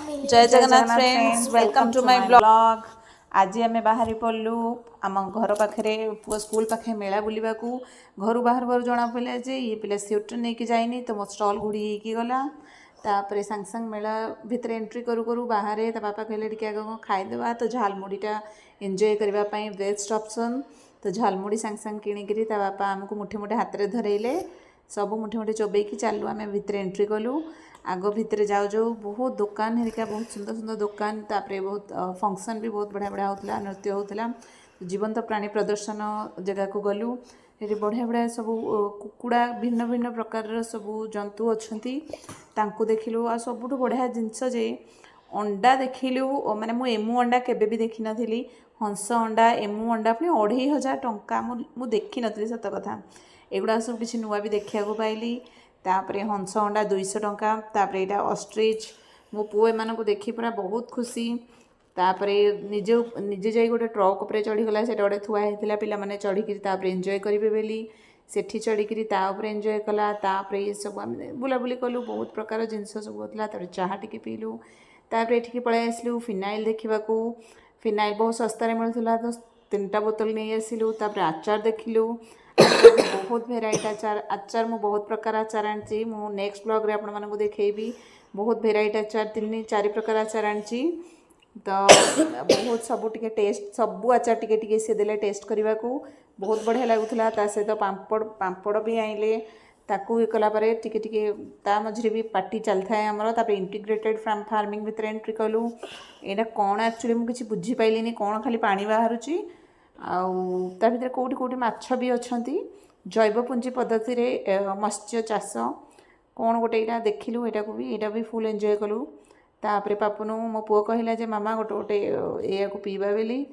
जय Jagannath friends, welcome to my blog. आज आम बाहरी पड़लु आम घर पाखे पुआ स्कूल पाखे मेला बुलवा घर बाहर बाहर जना पड़ा जे ये पिला स्वेटर नहीं कि जाइनी तो मो स्टल घोड़ी होगी गला तापर सांग सांग मेला भितर एंट्री करू करू बाहर बापा कहले टिके आग खाईदेवा तो झालमुढ़ीटा एंजॉय करने बेस्ट ऑप्शन तो झालमुढ़ी सांग सांग किणिकी बापा आमको मुठे मुठे हाथ में धरइले सब मुठे मुठे चोबेकी चलू आम भितर एंट्री कलु आग भितर जाऊ जाऊ बहुत दुकान हेरिका बहुत सुंदर सुंदर दुकान तापर बहुत फंक्शन भी बहुत बढ़िया बढ़िया होता नृत्य होता जीवंत प्राणी प्रदर्शन जगह को गलु ये बढ़िया बढ़िया सब कुकुड़ा भिन्न भिन्न प्रकार सब जंतु अच्छा देखिलु आ सबुठ बढ़िया जिनस जे अंडा देखिलु माने मु एमु अंडा केबे भी देखी नथिली हंस अंडा एमु अंडा पुणी 2500 टंका मु देखी नथिली सत कथा एगुड़ा सब किसी नुआ भी देखा पाइली तापरे हंस अंडा 200 टंका तापरे एटा ऑस्ट्रिच मो पुओ एमान को देखी पूरा बहुत खुशी तापरे निजे निजे जाई गोटे ट्रक उपरे चढ़ीगला से गोटे थुआ होता पिला माने चढ़ी तापरे एंजॉय करेंगे बोली सेठी चढ़ी तापरे एंजॉय कला तापरे ये सब आम बुलाबुली कलु बहुत प्रकार जिनस सब होता चाह टिके पीलु तापरे एठिकी पळाई आसलु फिनाइल देखा फिनाइल बहुत सस्तार मिलूला तो 3टा बोतल नहीं आसिलु तापरे आचार देखिलु बहुत भेराइट आचार मु बहुत प्रकार आचार आनी मु नेक्स्ट ब्लॉग रे आपण मानक देखेबी बहुत भेराइट आचार 3-4 प्रकार आचार आनी तो बहुत सबू टिके टेस्ट सबू आचार टिके टिके से देले टेस्ट करने को बहुत बढ़िया लगुला सहित पापड़ पापड़ भी आइले ताकू कला टिके टिके ता मझे भी पार्टी चलता है आमर तापर इंटीग्रेटेड फार्मिंग भितर एंट्री कलु यहाँ कौन एक्चुअली मुझे बुझीपारे कौन खाली पानी बाहर आउ भितर कौटी कौटी माछ भी अच्छा जैवपुंजी पद्धति रे मत्स्य चाष कौन गोटे यहाँ देखिलु यहाँ भी फुल एंजॉय कलु तापरे पापुनु मो पुओ कहला जे मामा गोटे गोटे या पीवा बेली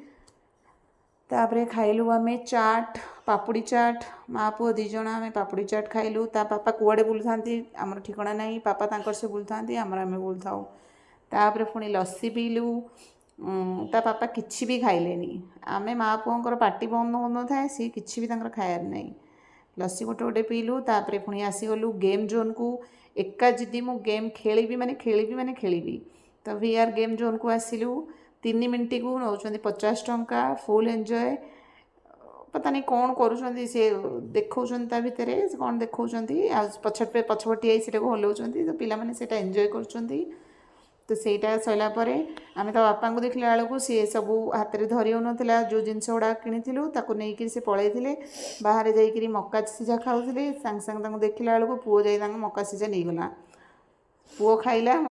तापरे खाइलु आमे चाट पापुड़ी चाट माँ पुओ दी जण आमे पापुड़ी चाट खाइलु ता पापा कुआडे बुलुथां आमर ठिकना नहीं पापा तांकर से बुलुथां आमर आमे बुलुथाऊ तापरे पुणी लस्सी पीलु ता पापा किछि भी खाइलेनी आमे माँ पुओंकर पार्टी बंद हो न थाए सी किछि भी तांकर खायार नहीं लस्सी गोटे गोटे पीलु तापरे पुणी आसीगलु गेम जोन को एका जिदी मु गेम खेली माने खेली तो VR गेम जोन को आसिलु 3 मिनट को नौ 50 टंका फुल एंजॉय पता नहीं कौन करुँच सी देखा भितर कौन देखा पछपटी आई से हलाउं तो पिला से एंजॉय कर तो सहीटा सरला आम तो बापा को देखला बेलू सी सब हाथ में धरी हो ना जो जिनस गुड़ा किनी नहीं से पलैते बाहर जाकि मका सीझा खाऊे सांग सांग देखला बेलू पुओ जा मका सीझा नहीं गला पुओ खाइला